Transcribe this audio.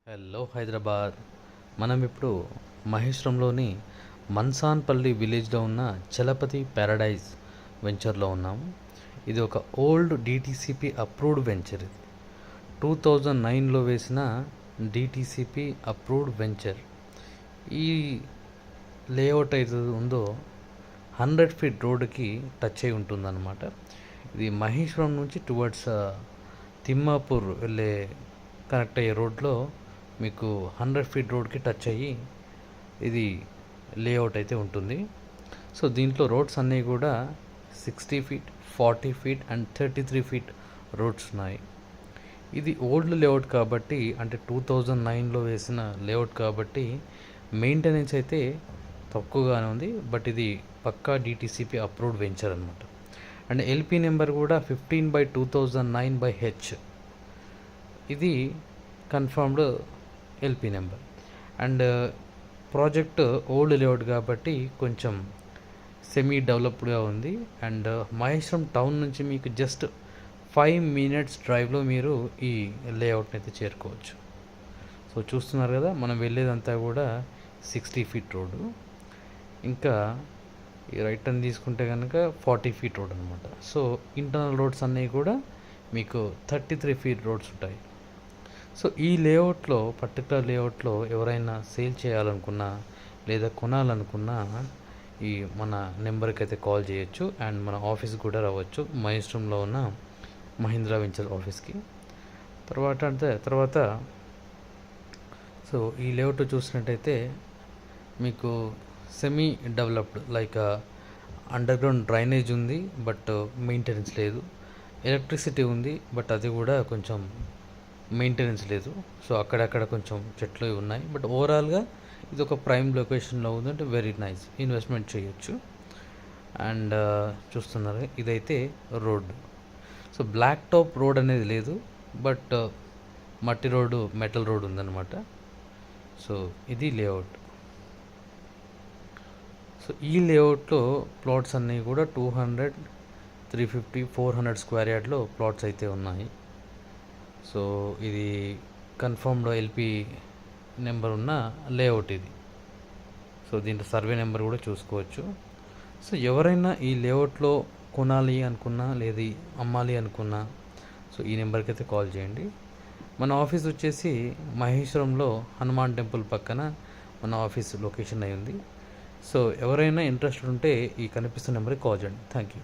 Hello Hyderabad. మనం ఇప్పుడు మహేశ్వరంలోని మన్సాన్పల్లి విలేజ్లో ఉన్న చలపతి ప్యారడైజ్ వెంచర్లో ఉన్నాము. ఇది ఒక ఓల్డ్ డిటీసీపీ అప్రూవ్డ్ వెంచర్. ఇది 2009లో వేసిన డిటీసీపీ అప్రూవ్డ్ వెంచర్. ఈ లేఅవుట్ అయితే ఉందో 100 ఫీట్ రోడ్డుకి టచ్ అయి ఉంటుందన్నమాట. ఇది మహేశ్వరం నుంచి టువర్డ్స్ తిమ్మాపూర్ వెళ్ళే కనెక్ట్ అయ్యే రోడ్లో మీకు 100 ఫీట్ రోడ్కి టచ్ అయ్యి ఇది లేఅవుట్ అయితే ఉంటుంది. సో దీంట్లో రోడ్స్ అన్నీ కూడా 60 feet, 40 feet and 33 feet roads ఉన్నాయి. ఇది ఓల్డ్ లేఅవుట్ కాబట్టి, అంటే 2009లో వేసిన లేఅవుట్ కాబట్టి మెయింటెనెన్స్ అయితే తక్కువగానే ఉంది. బట్ ఇది పక్కా డిటీసీపీ అప్రూవ్డ్ వెంచర్ అనమాట. అండ్ ఎల్పీ నెంబర్ కూడా 15/2009/H. ఇది confirmed LP number. And project old layout కాబట్టి కొంచెం సెమీ డెవలప్డ్గా ఉంది. అండ్ మహేశ్వరం టౌన్ నుంచి మీకు జస్ట్ 5 మినిట్స్ డ్రైవ్లో మీరు ఈ లేఅవుట్ని అయితే చేరుకోవచ్చు. సో చూస్తున్నారు కదా, మనం వెళ్ళేదంతా కూడా 60 ఫీట్ రోడ్డు. ఇంకా ఈ రైట్ టర్న్ తీసుకుంటే కనుక 40 ఫీట్ రోడ్ అనమాట. సో ఇంటర్నల్ రోడ్స్ అన్నీ కూడా మీకు 33 ఫీట్ రోడ్స్ ఉంటాయి. సో ఈ లేఅవుట్లో, పర్టికులర్ లేఅవుట్లో ఎవరైనా సేల్ చేయాలనుకున్నా లేదా కొనాలనుకున్నా ఈ మన నెంబర్కి అయితే కాల్ చేయొచ్చు. అండ్ మన ఆఫీస్కి కూడా రావచ్చు, మహేశ్వరంలో ఉన్న మహీంద్రా వెంచర్ ఆఫీస్కి. తర్వాత సో ఈ లేఅవుట్ చూసినట్టయితే మీకు semi developed, like under ground drainage ఉంది బట్ మెయింటెనెన్స్ లేదు. ఎలక్ట్రిసిటీ ఉంది బట్ అది కూడా కొంచెం మెయింటెనెన్స్ లేదు. సో అక్కడక్కడ కొంచెం చెట్లు ఉన్నాయి. బట్ ఓవరాల్గా ఇది ఒక ప్రైమ్ లొకేషన్లో ఉందంటే వెరీ నైస్, ఇన్వెస్ట్మెంట్ చేయొచ్చు. అండ్ చూస్తున్నారు ఇదైతే road. So black top road అనేది లేదు, బట్ మట్టి రోడ్డు, మెటల్ రోడ్ ఉందన్నమాట. సో ఇది లేఅవుట్. సో ఈ లేఅవుట్లో ప్లాట్స్ అన్నీ కూడా 200, 350, 400 స్క్వేర్ యార్డ్లో ప్లాట్స్ అయితే ఉన్నాయి. సో ఇది కన్ఫర్మ్డ్ ఎల్పీ నెంబర్ ఉన్న లేఅవుట్ ఇది. సో దీంట్లో సర్వే నెంబర్ కూడా చూసుకోవచ్చు. సో ఎవరైనా ఈ లేఅవుట్లో కొనాలి అనుకున్నా లేదా అమ్మాలి అనుకున్నా సో ఈ నెంబర్కి అయితే కాల్ చేయండి. మన ఆఫీస్ వచ్చేసి మహేశ్వరంలో హనుమాన్ టెంపుల్ పక్కన మన ఆఫీస్ లొకేషన్ అయి ఉంది. సో ఎవరైనా ఇంట్రెస్ట్ ఉంటే ఈ కనిపిస్తున్న నెంబర్కి కాల్ చేయండి. Thank you.